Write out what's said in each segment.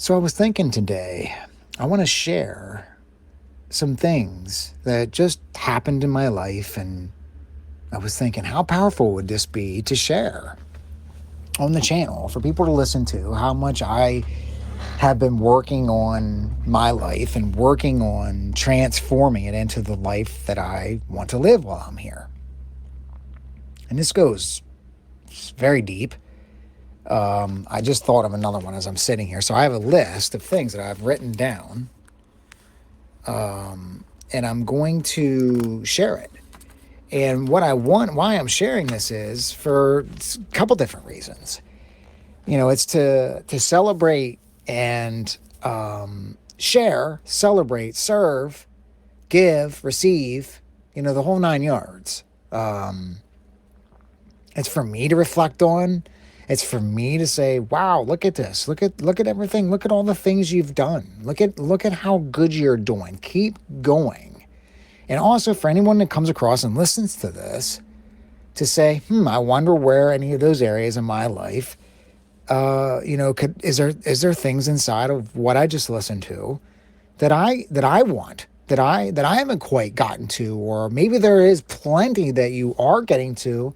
So I was thinking today, I want to share some things that just happened in my life, and I was thinking, how powerful would this be to share on the channel for people to listen to? How much I have been working on my life and working on transforming it into the life that I want to live while I'm here. And this goes very deep. I just thought of another one as I'm sitting here. So I have a list of things that I've written down, and I'm going to share it. And why I'm sharing this is for a couple different reasons. It's to celebrate and share, celebrate, serve, give, receive, the whole nine yards. It's for me to reflect on. It's for me to say, wow, look at this. Look at everything. Look at all the things you've done. Look at how good you're doing. Keep going. And also for anyone that comes across and listens to this, to say, I wonder where any of those areas in my life, is there things inside of what I just listened to that I want, that I haven't quite gotten to, or maybe there is plenty that you are getting to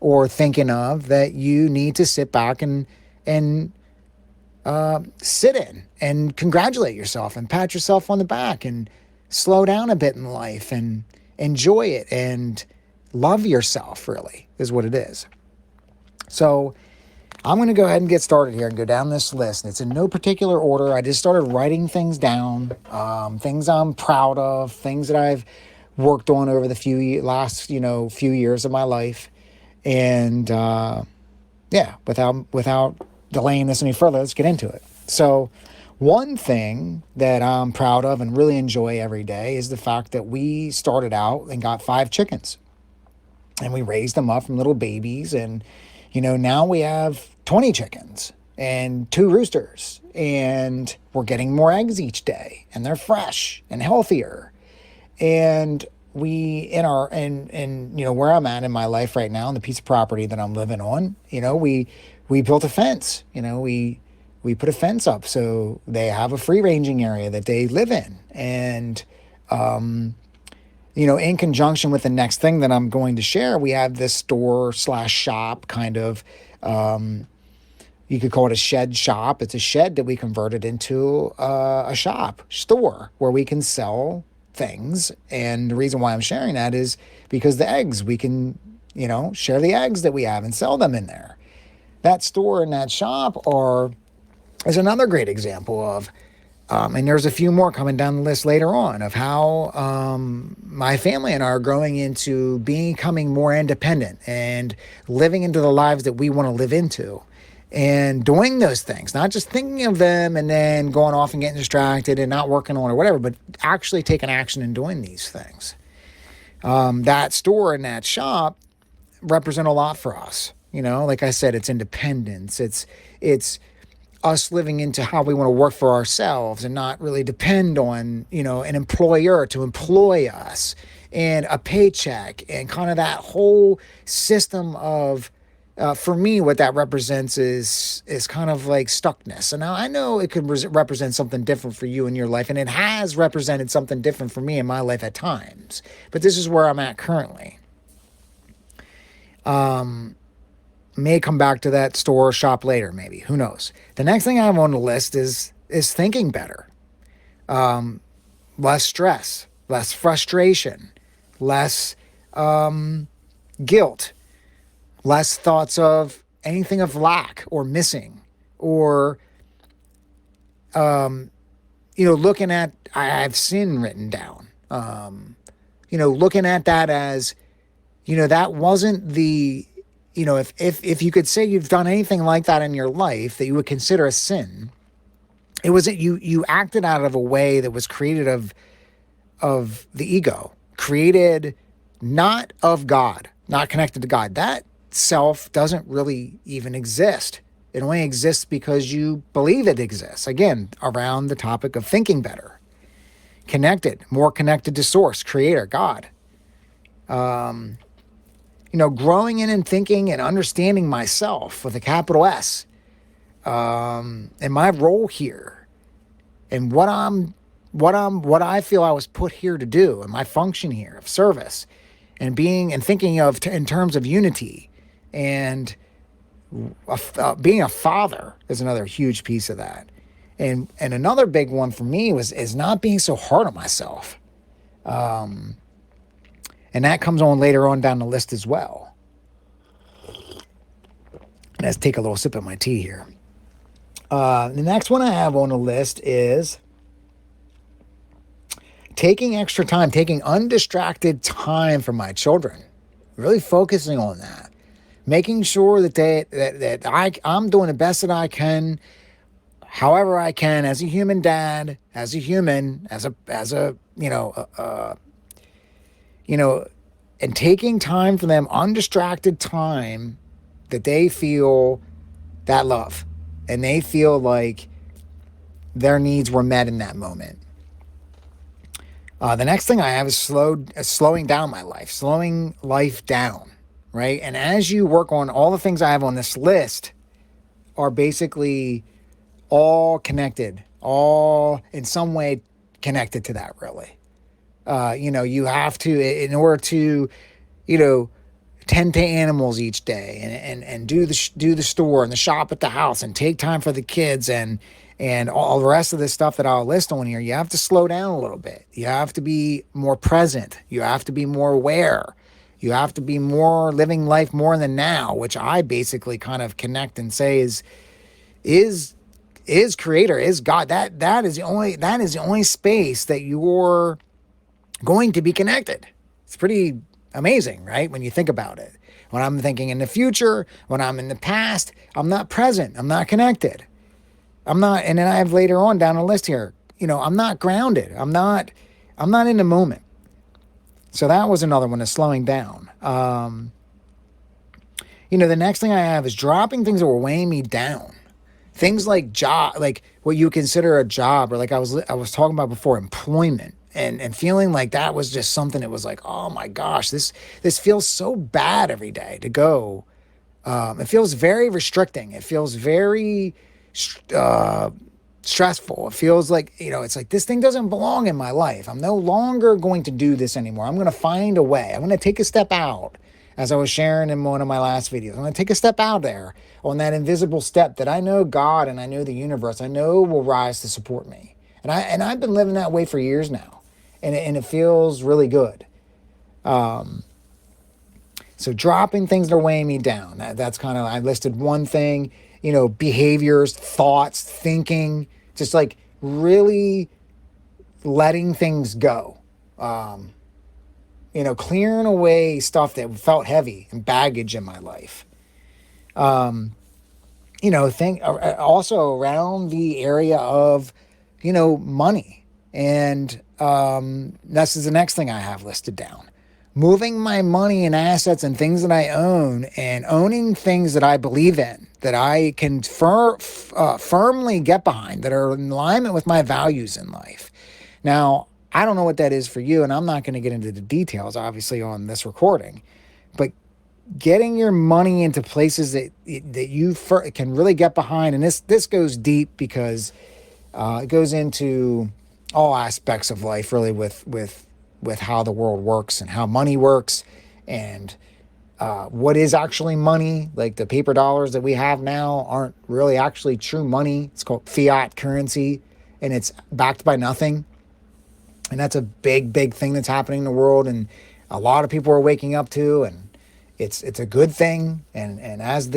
or thinking of that you need to sit back and sit in and congratulate yourself and pat yourself on the back and slow down a bit in life and enjoy it and love yourself, really, is what it is. So I'm going to go ahead and get started here and go down this list. It's in no particular order. I just started writing things down, things I'm proud of, things that I've worked on over the last few years of my life. And without delaying this any further, let's get into it. So one thing that I'm proud of and really enjoy every day is the fact that we started out and got 5 chickens. And we raised them up from little babies. And, now we have 20 chickens and 2 roosters. And we're getting more eggs each day. And they're fresh and healthier. And where I'm at in my life right now, in the piece of property that I'm living on, we built a fence. We put a fence up so they have a free ranging area that they live in. And, in conjunction with the next thing that I'm going to share, we have this store/shop kind of, you could call it a shed shop. It's a shed that we converted into a store where we can sell things. And the reason why I'm sharing that is because the eggs, we can, share the eggs that we have and sell them in there. That store and that shop is another great example of, and there's a few more coming down the list later on, of how my family and I are growing into becoming more independent and living into the lives that we want to live into. And doing those things, not just thinking of them and then going off and getting distracted and not working on or whatever, but actually taking action and doing these things. That store and that shop represent a lot for us. Like I said, it's independence. It's us living into how we want to work for ourselves and not really depend on, an employer to employ us and a paycheck and kind of that whole system of, for me, what that represents is kind of like stuckness. And now I know it could represent something different for you in your life, and it has represented something different for me in my life at times. But this is where I'm at currently. May come back to that store or shop later, maybe. Who knows? The next thing I have on the list is thinking better. Less stress, less frustration, less guilt, less thoughts of anything of lack or missing, or, looking at, I have sin written down, looking at that as, that wasn't the, if you could say you've done anything like that in your life that you would consider a sin, it wasn't, you acted out of a way that was created of the ego, created not of God, not connected to God. That self doesn't really even exist. It only exists because you believe it exists. Again, around the topic of thinking better, more connected to source, creator, God. Growing in and thinking and understanding myself with a capital S, and my role here and what I feel I was put here to do, and my function here of service, and being and thinking of in terms of unity, and being a father is another huge piece of that. And another big one for me is not being so hard on myself. And that comes on later on down the list as well. Let's take a little sip of my tea here. The next one I have on the list is taking extra time, taking undistracted time for my children. Really focusing on that, making sure that I'm doing the best that I can, however I can, as a human dad, as a human, as a and taking time for them, undistracted time, that they feel that love and they feel like their needs were met in that moment. The next thing I have is slowing down my life, slowing life down, right? And as you work on all the things I have on this list are basically all connected, all in some way connected to that, really. You have to, in order to, tend to animals each day and do the store and the shop at the house and take time for the kids and all the rest of the stuff that I'll list on here, you have to slow down a little bit. You have to be more present. You have to be more aware. You have to be more living life more in the now, which I basically kind of connect and say is creator, is God. That is the only space that you're going to be connected. It's pretty amazing, right? When you think about it. When I'm thinking in the future, when I'm in the past, I'm not present. I'm not connected. I'm not, and then I have later on down the list here, I'm not grounded. I'm not in the moment. So that was another one, is slowing down. The next thing I have is dropping things that were weighing me down. Things like like what you consider a job, or like I was talking about before, employment. And feeling like that was just something that was like, oh my gosh, this feels so bad every day to go. It feels very restricting. It feels very stressful. It feels like, it's like this thing doesn't belong in my life. I'm no longer going to do this anymore. I'm going to find a way. I'm going to take a step out, as I was sharing in one of my last videos. I'm going to take a step out there on that invisible step that I know God and I know the universe, I know will rise to support me. And I've been living that way for years now. And it feels really good. So dropping things that are weighing me down. That's kind of, I listed one thing, behaviors, thoughts, thinking, just like really letting things go. Clearing away stuff that felt heavy and baggage in my life. Also around the area of, money. And this is the next thing I have listed down. Moving my money and assets and things that I own, and owning things that I believe in, that I can firmly get behind, that are in alignment with my values in life. Now, I don't know what that is for you, and I'm not going to get into the details, obviously, on this recording. But getting your money into places that you can really get behind, and this goes deep because it goes into all aspects of life, really, with how the world works and how money works, and what is actually money. Like the paper dollars that we have now aren't really actually true money. It's called fiat currency, and it's backed by nothing. And that's a big thing that's happening in the world, and a lot of people are waking up to, and it's a good thing. And as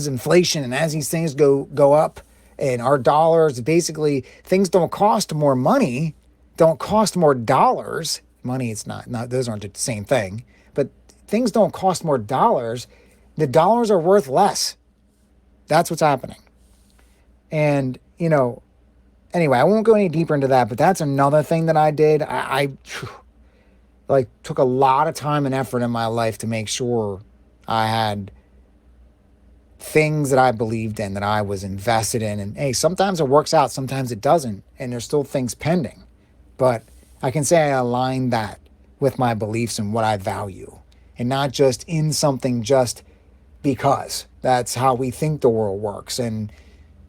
inflation and as these things go up, and our dollars, basically, things don't cost more money, don't cost more dollars. Money, it's not those aren't the same thing. But things don't cost more dollars. The dollars are worth less. That's what's happening. And, anyway, I won't go any deeper into that, but that's another thing that I did. I took a lot of time and effort in my life to make sure I had things that I believed in, that I was invested in. And hey, sometimes it works out, sometimes it doesn't, and there's still things pending. But I can say I aligned that with my beliefs and what I value, and not just in something just because. That's how we think the world works. And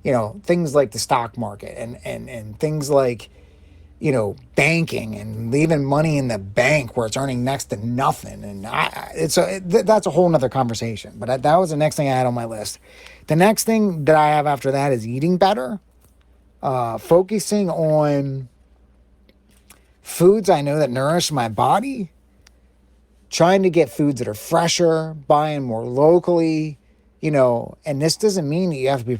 things like the stock market and things like, banking and leaving money in the bank where it's earning next to nothing. And that's a whole nother conversation. But that was the next thing I had on my list. The next thing that I have after that is eating better, focusing on foods I know that nourish my body, trying to get foods that are fresher, buying more locally, and this doesn't mean that you have to be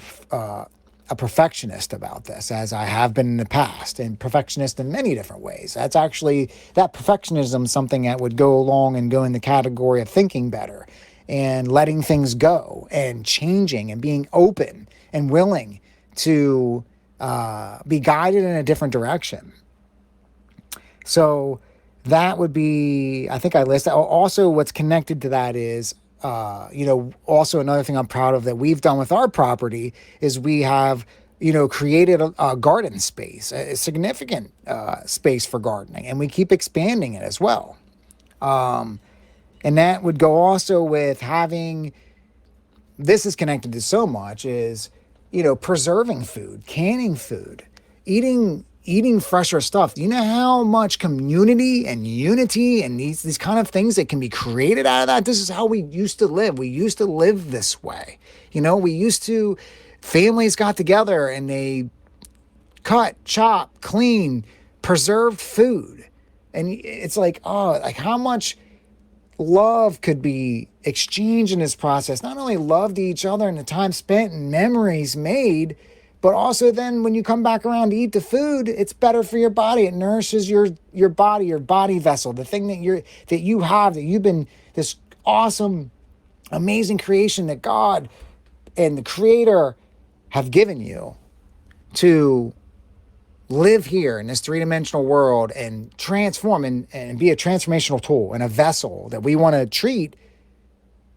a perfectionist about this, as I have been in the past, and perfectionist in many different ways. That perfectionism is something that would go along and go in the category of thinking better and letting things go and changing and being open and willing to be guided in a different direction. So that would be, I think I listed. Also, what's connected to that is, also another thing I'm proud of that we've done with our property is we have, created a garden space, a significant space for gardening, and we keep expanding it as well. And that would go also with having, this is connected to so much, is, preserving food, canning food, eating fresher stuff. Do you know how much community and unity and these kind of things that can be created out of that? This is how we used to live. We used to live this way. Families got together and they cut, chop, clean, preserved food. And it's like, how much love could be exchanged in this process. Not only love to each other and the time spent and memories made, but also then when you come back around to eat the food, it's better for your body. It nourishes your body vessel, the thing that you've been this awesome, amazing creation that God and the Creator have given you to live here in this three-dimensional world and transform and be a transformational tool and a vessel that we want to treat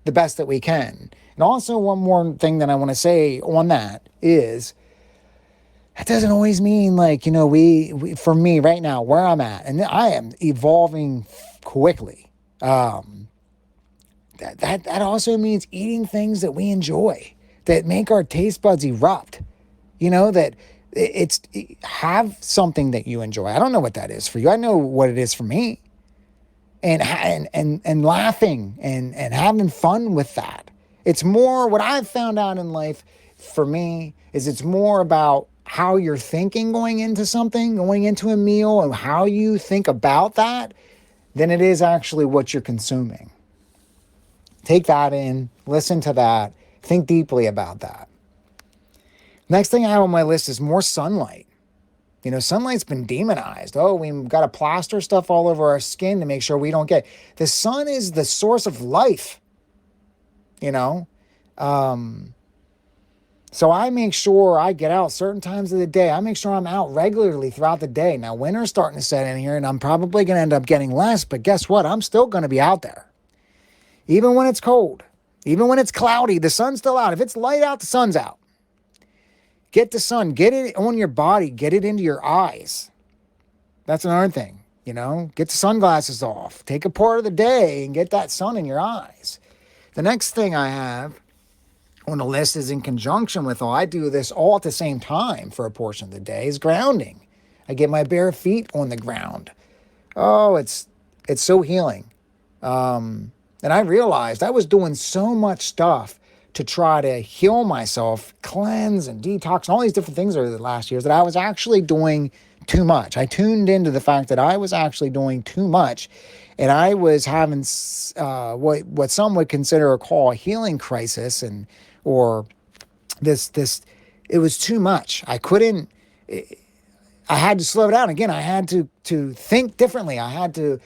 the best that we can. And also one more thing that I want to say on that is, that doesn't always mean we for me right now, where I'm at, and I am evolving quickly. That also means eating things that we enjoy, that make our taste buds erupt. That have something that you enjoy. I don't know what that is for you. I know what it is for me. And laughing and having fun with that. It's more, what I've found out in life for me is it's more about how you're thinking going into something, going into a meal, and how you think about that than it is actually what you're consuming. Take that in, listen to that, think deeply about that. Next thing I have on my list is more sunlight. Sunlight's been demonized. Oh, we've got to plaster stuff all over our skin to make sure we don't get. The sun is the source of life. So I make sure I get out certain times of the day. I make sure I'm out regularly throughout the day. Now, winter's starting to set in here, and I'm probably going to end up getting less, but guess what? I'm still going to be out there. Even when it's cold, even when it's cloudy, the sun's still out. If it's light out, the sun's out. Get the sun, get it on your body, get it into your eyes. That's another thing, get the sunglasses off. Take a part of the day and get that sun in your eyes. The next thing I have on the list is in conjunction with I do this all at the same time for a portion of the day, is grounding. I get my bare feet on the ground. Oh, it's so healing. And I realized I was doing so much stuff to try to heal myself, cleanse and detox and all these different things over the last years that I was actually doing too much. I tuned into the fact that I was actually doing too much, and I was having what some would consider or call a healing crisis, or this it was too much. I had to slow down. Again, I had to think differently. I had to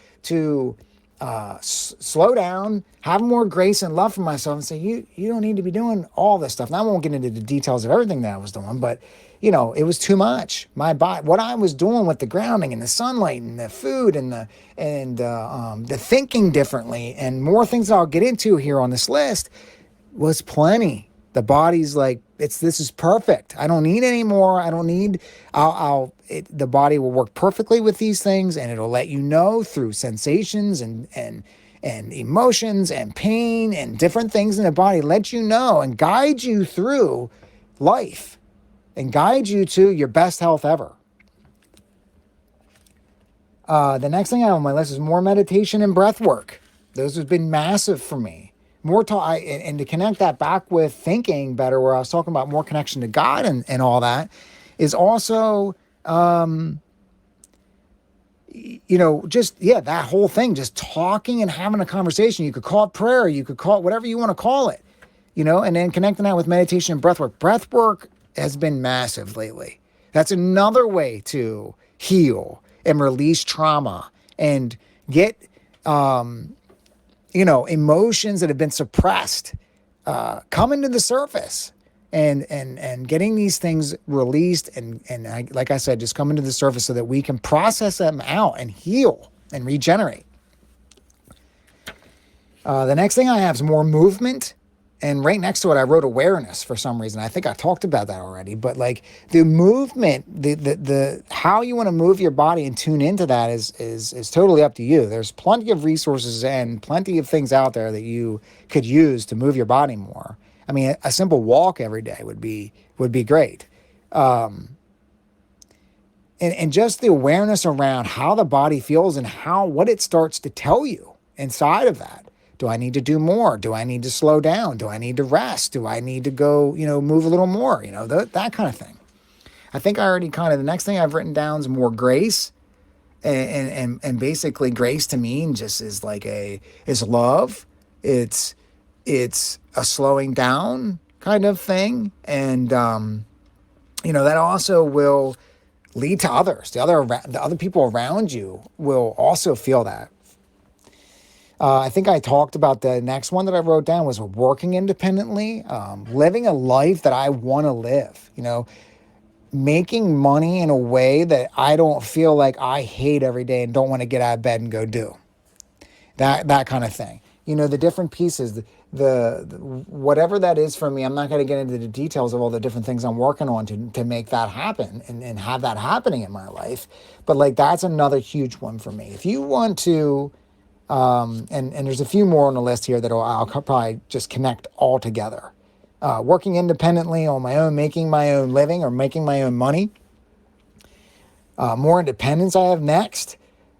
slow down, have more grace and love for myself, and say, you don't need to be doing all this stuff. And I won't get into the details of everything that I was doing, but it was too much. My body, what I was doing with the grounding and the sunlight and the food and the thinking differently and more things that I'll get into here on this list was plenty. The body's like, this is perfect. I don't need any more. I don't need, the body will work perfectly with these things, and it'll let you know through sensations and emotions and pain and different things in the body, let you know and guide you through life and guide you to your best health ever. The next thing I have on my list is more meditation and breath work. Those have been massive for me. More time, and to connect that back with thinking better, where I was talking about more connection to God and all that, is also, that whole thing, just talking and having a conversation. You could call it prayer, you could call it whatever you want to call it, and then connecting that with meditation and breath work. Breath work has been massive lately. That's another way to heal and release trauma and get, emotions that have been suppressed coming to the surface, and getting these things released like I said, just coming to the surface so that we can process them out and heal and regenerate. The next thing I have is more movement. And right next to it, I wrote awareness for some reason. I think I talked about that already. But like the movement, the how you want to move your body and tune into that is totally up to you. There's plenty of resources and plenty of things out there that you could use to move your body more. I mean, a simple walk every day would be great. And just the awareness around how the body feels and what it starts to tell you inside of that. Do I need to do more? Do I need to slow down? Do I need to rest? Do I need to go, move a little more? That kind of thing. I think I already the next thing I've written down is more grace. And basically grace to me just is is love. It's a slowing down kind of thing. And, that also will lead to others. The other people around you will also feel that. I think I talked about the next one that I wrote down was working independently, living a life that I want to live, making money in a way that I don't feel like I hate every day and don't want to get out of bed and go do that kind of thing. The different pieces, the whatever that is for me. I'm not going to get into the details of all the different things I'm working on to make that happen and have that happening in my life. But that's another huge one for me. If you want to, and there's a few more on the list here that I'll probably just connect all together. Working independently on my own, making my own living or making my own money. More independence I have next.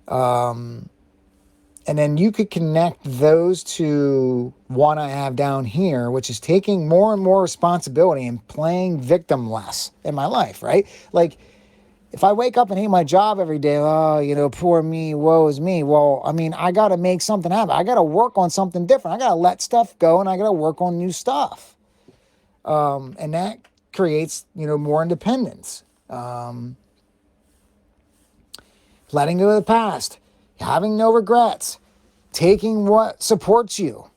And then you could connect those to one I have down here, which is taking more and more responsibility and playing victim less in my life, right? If I wake up and hate my job every day, poor me, woe is me. Well, I mean, I got to make something happen. I got to work on something different. I got to let stuff go and I got to work on new stuff. And that creates, more independence. Letting go of the past, having no regrets, taking what supports you,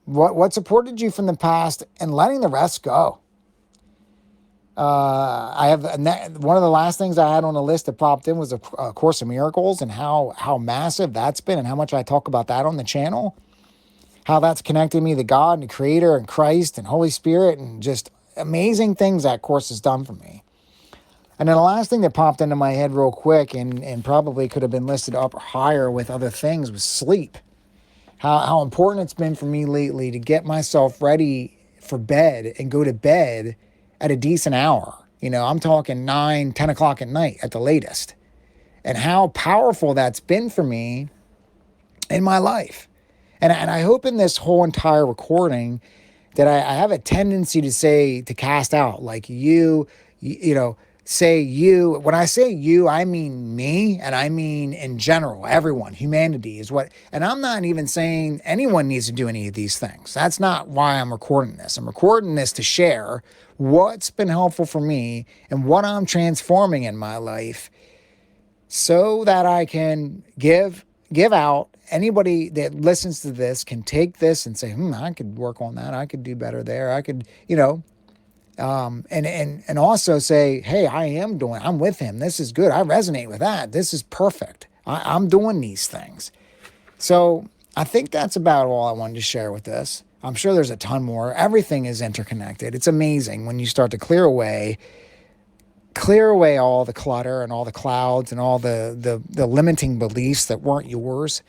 what supported you from the past and letting the rest go. I have one of the last things I had on the list that popped in was a Course in Miracles and how massive that's been and how much I talk about that on the channel, how that's connected me to God and the Creator and Christ and Holy Spirit and just amazing things that course has done for me. And then the last thing that popped into my head real quick and probably could have been listed up higher with other things was sleep. How important it's been for me lately to get myself ready for bed and go to bed at a decent hour. I'm talking 9, 10 o'clock at night at the latest. And how powerful that's been for me in my life. And I hope in this whole entire recording that I have a tendency to cast out say you. When I say you, I mean me, and I mean in general, everyone, humanity is what, and I'm not even saying anyone needs to do any of these things. That's not why I'm recording this. I'm recording this to share what's been helpful for me and what I'm transforming in my life so that I can give out. Anybody that listens to this can take this and say, I could work on that. I could do better there. I could, and also say, hey, I'm with him. This is good. I resonate with that. This is perfect. I'm doing these things. So I think that's about all I wanted to share with this. I'm sure there's a ton more. Everything is interconnected. It's amazing when you start to clear away all the clutter and all the clouds and all the limiting beliefs that weren't yours.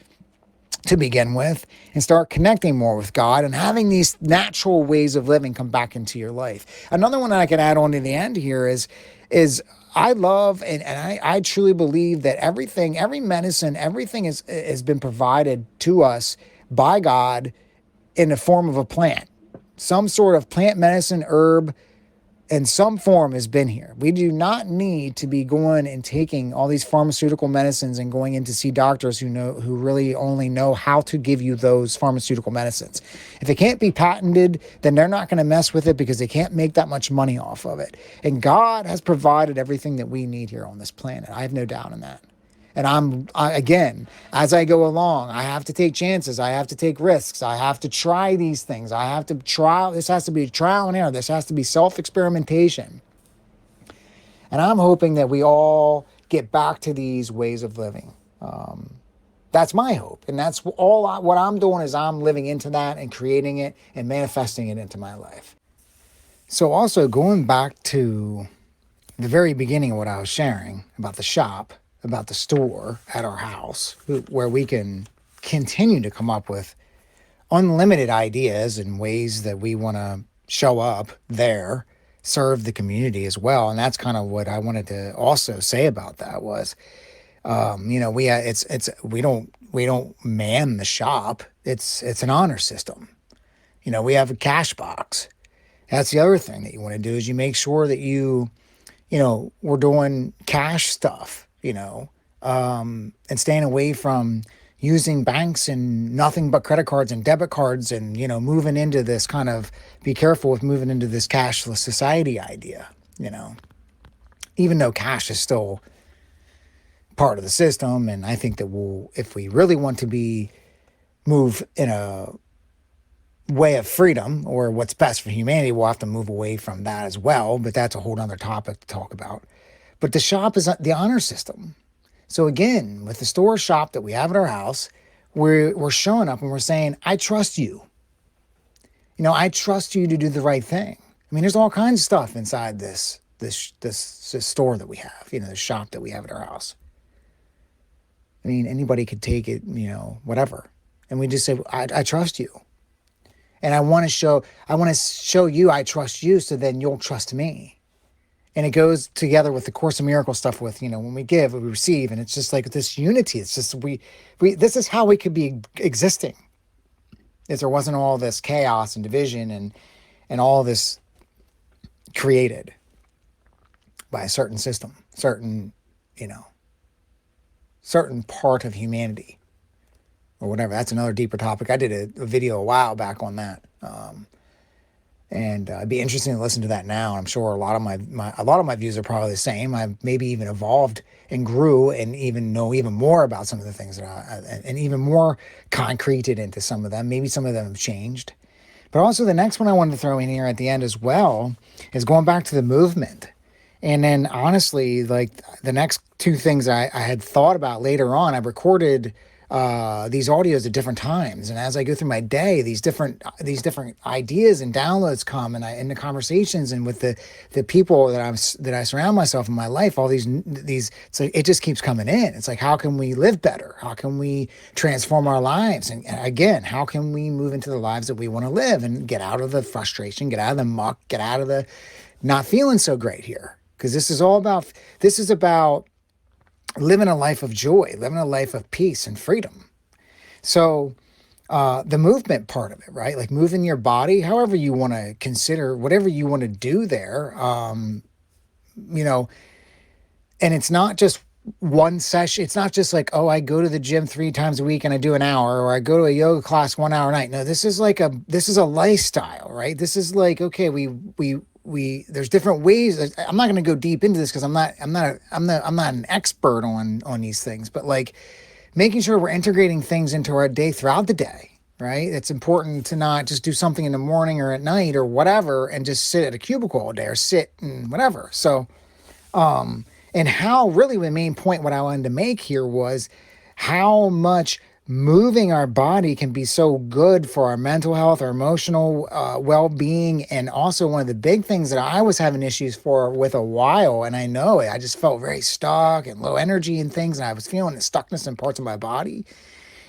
to begin with, and start connecting more with God and having these natural ways of living come back into your life. Another one that I can add on to the end here is I love and I truly believe that everything, every medicine, everything has been provided to us by God in the form of a plant. Some sort of plant medicine, herb, in some form has been here. We do not need to be going and taking all these pharmaceutical medicines and going in to see doctors who really only know how to give you those pharmaceutical medicines. If it can't be patented, then they're not going to mess with it because they can't make that much money off of it. And God has provided everything that we need here on this planet. I have no doubt in that. And again, as I go along, I have to take chances. I have to take risks. I have to try these things. I have to try. This has to be trial and error. This has to be self-experimentation. And I'm hoping that we all get back to these ways of living. That's my hope. And that's what I'm doing is I'm living into that and creating it and manifesting it into my life. So also going back to the very beginning of what I was sharing about the shop, about the store at our house, where we can continue to come up with unlimited ideas and ways that we want to show up there, serve the community as well. And that's kind of what I wanted to also say about that was, we don't man the shop. It's an honor system. We have a cash box. That's the other thing that you want to do is you make sure that we're doing cash stuff, and staying away from using banks and nothing but credit cards and debit cards and, moving into this kind of, be careful with moving into this cashless society idea, even though cash is still part of the system. And I think that if we really want to move in a way of freedom or what's best for humanity, we'll have to move away from that as well. But that's a whole other topic to talk about. But the shop is the honor system. So again, with the store shop that we have at our house, we're showing up and we're saying, I trust you. I trust you to do the right thing. I mean, there's all kinds of stuff inside this store that we have, the shop that we have at our house. I mean, anybody could take it, whatever. And we just say, I trust you. And I want to show you I trust you so then you'll trust me. And it goes together with the Course in Miracles stuff with, when we give, we receive. And it's just like this unity. It's just, this is how we could be existing. If there wasn't all this chaos and division and all this created by a certain system, certain part of humanity or whatever. That's another deeper topic. I did a video a while back on that. And it'd be interesting to listen to that now. I'm sure a lot of my views are probably the same. I've maybe even evolved and grew and even know even more about some of the things and even more concreted into some of them. Maybe some of them have changed. But also the next one I wanted to throw in here at the end as well is going back to the movement. And then honestly, like the next two things I had thought about later on, I recorded these audios at different times, and as I go through my day, these different ideas and downloads come, and in the conversations and with the people that I surround myself in my life, all these it's like it just keeps coming in. It's like, how can we live better? How can we transform our lives? And again, how can we move into the lives that we want to live and get out of the frustration, get out of the muck, get out of the not feeling so great here? Because this is about living a life of joy, living a life of peace and freedom. So the movement part of it, right? Like moving your body, however you want to consider, whatever you want to do there, and it's not just one session. It's not just like, oh, I go to the gym 3 times a week and I do an hour, or I go to a yoga class 1 hour a night. No, this is a lifestyle, right? This is like, okay, there's different ways. I'm not going to go deep into this because I'm not an expert on these things, but like making sure we're integrating things into our day throughout the day, right? It's important to not just do something in the morning or at night or whatever and just sit at a cubicle all day or sit and whatever. So, and how really the main point, what I wanted to make here was how much moving our body can be so good for our mental health, our emotional well-being. And also one of the big things that I was having issues with a while, and I know it, I just felt very stuck and low energy and things, and I was feeling the stuckness in parts of my body.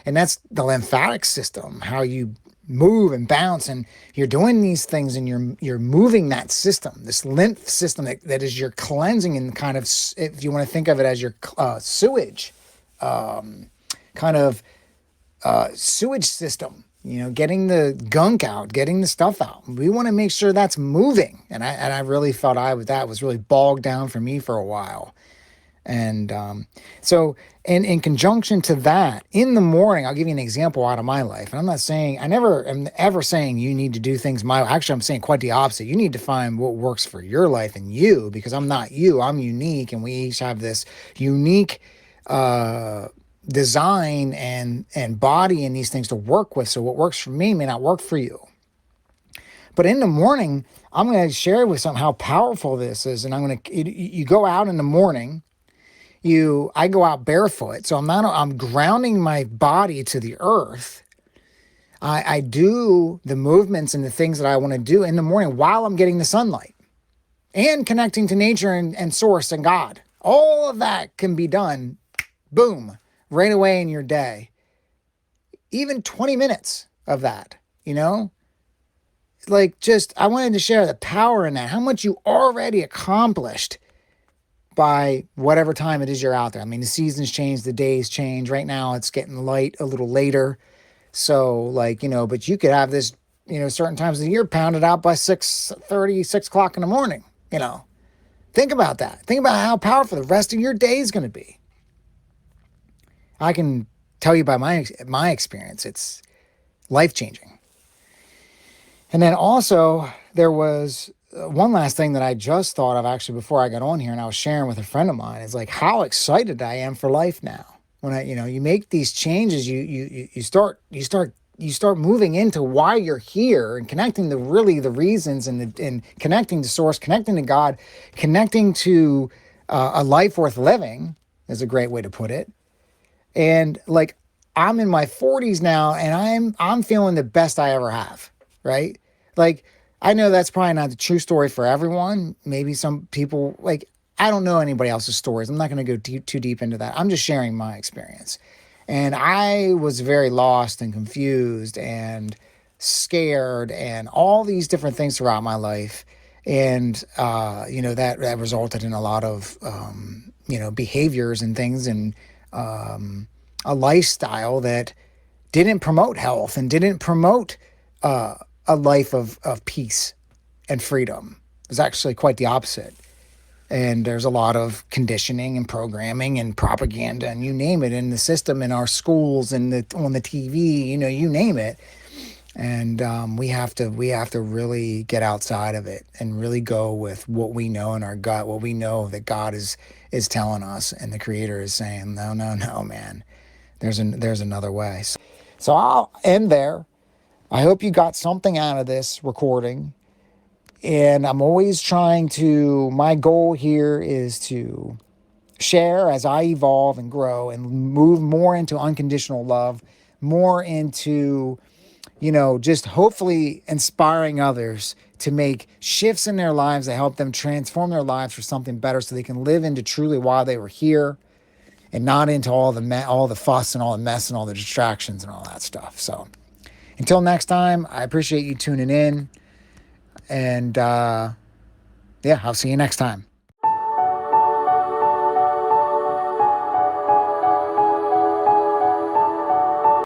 And that's the lymphatic system, how you move and bounce, and you're doing these things, and you're moving that system, this lymph system that is your cleansing, and kind of, if you want to think of it as your sewage, kind of sewage system, getting the gunk out, getting the stuff out. We want to make sure that's moving. And I really felt that was really bogged down for me for a while. And so in conjunction to that, in the morning, I'll give you an example out of my life. And I'm not saying, I never am ever saying you need to do things actually, I'm saying quite the opposite. You need to find what works for your life and you, because I'm not you, I'm unique. And we each have this unique, design and body and these things to work with. So what works for me may not work for you. But in the morning, I'm going to share with some how powerful this is. And you go out in the morning, I go out barefoot. So I'm grounding my body to the earth. I do the movements and the things that I want to do in the morning while I'm getting the sunlight and connecting to nature and source and God. All of that can be done, boom, right away in your day. Even 20 minutes of that, I wanted to share the power in that, how much you already accomplished by whatever time it is you're out there. I mean, the seasons change, the days change. Right now it's getting light a little later. So but you could have this, certain times of the year pounded out by 6:30, 6 o'clock in the morning, Think about that. Think about how powerful the rest of your day is going to be. I can tell you by my experience, it's life-changing. And then also, there was one last thing that I just thought of actually before I got on here, and I was sharing with a friend of mine. It's like how excited I am for life now. When you make these changes, you start moving into why you're here and connecting to really the reasons and connecting to source, connecting to God, connecting to a life worth living is a great way to put it. And I'm in my 40s now, and I'm feeling the best I ever have, right? I know that's probably not the true story for everyone. Maybe some people, I don't know anybody else's stories. I'm not going to go too deep into that. I'm just sharing my experience. And I was very lost and confused and scared and all these different things throughout my life. And, that resulted in a lot of, behaviors and things, and a lifestyle that didn't promote health and didn't promote a life of peace and freedom. It was actually quite the opposite. And there's a lot of conditioning and programming and propaganda and you name it in the system, in our schools and on the TV, you name it. And we have to really get outside of it and really go with what we know in our gut, what we know that God is telling us, and the Creator is saying, no, man, there's another way. So I'll end there. I hope you got something out of this recording. And I'm always my goal here is to share as I evolve and grow and move more into unconditional love, more into, just hopefully inspiring others to make shifts in their lives that help them transform their lives for something better, so they can live into truly why they were here and not into all the fuss and all the mess and all the distractions and all that stuff. So until next time, I appreciate you tuning in. And I'll see you next time.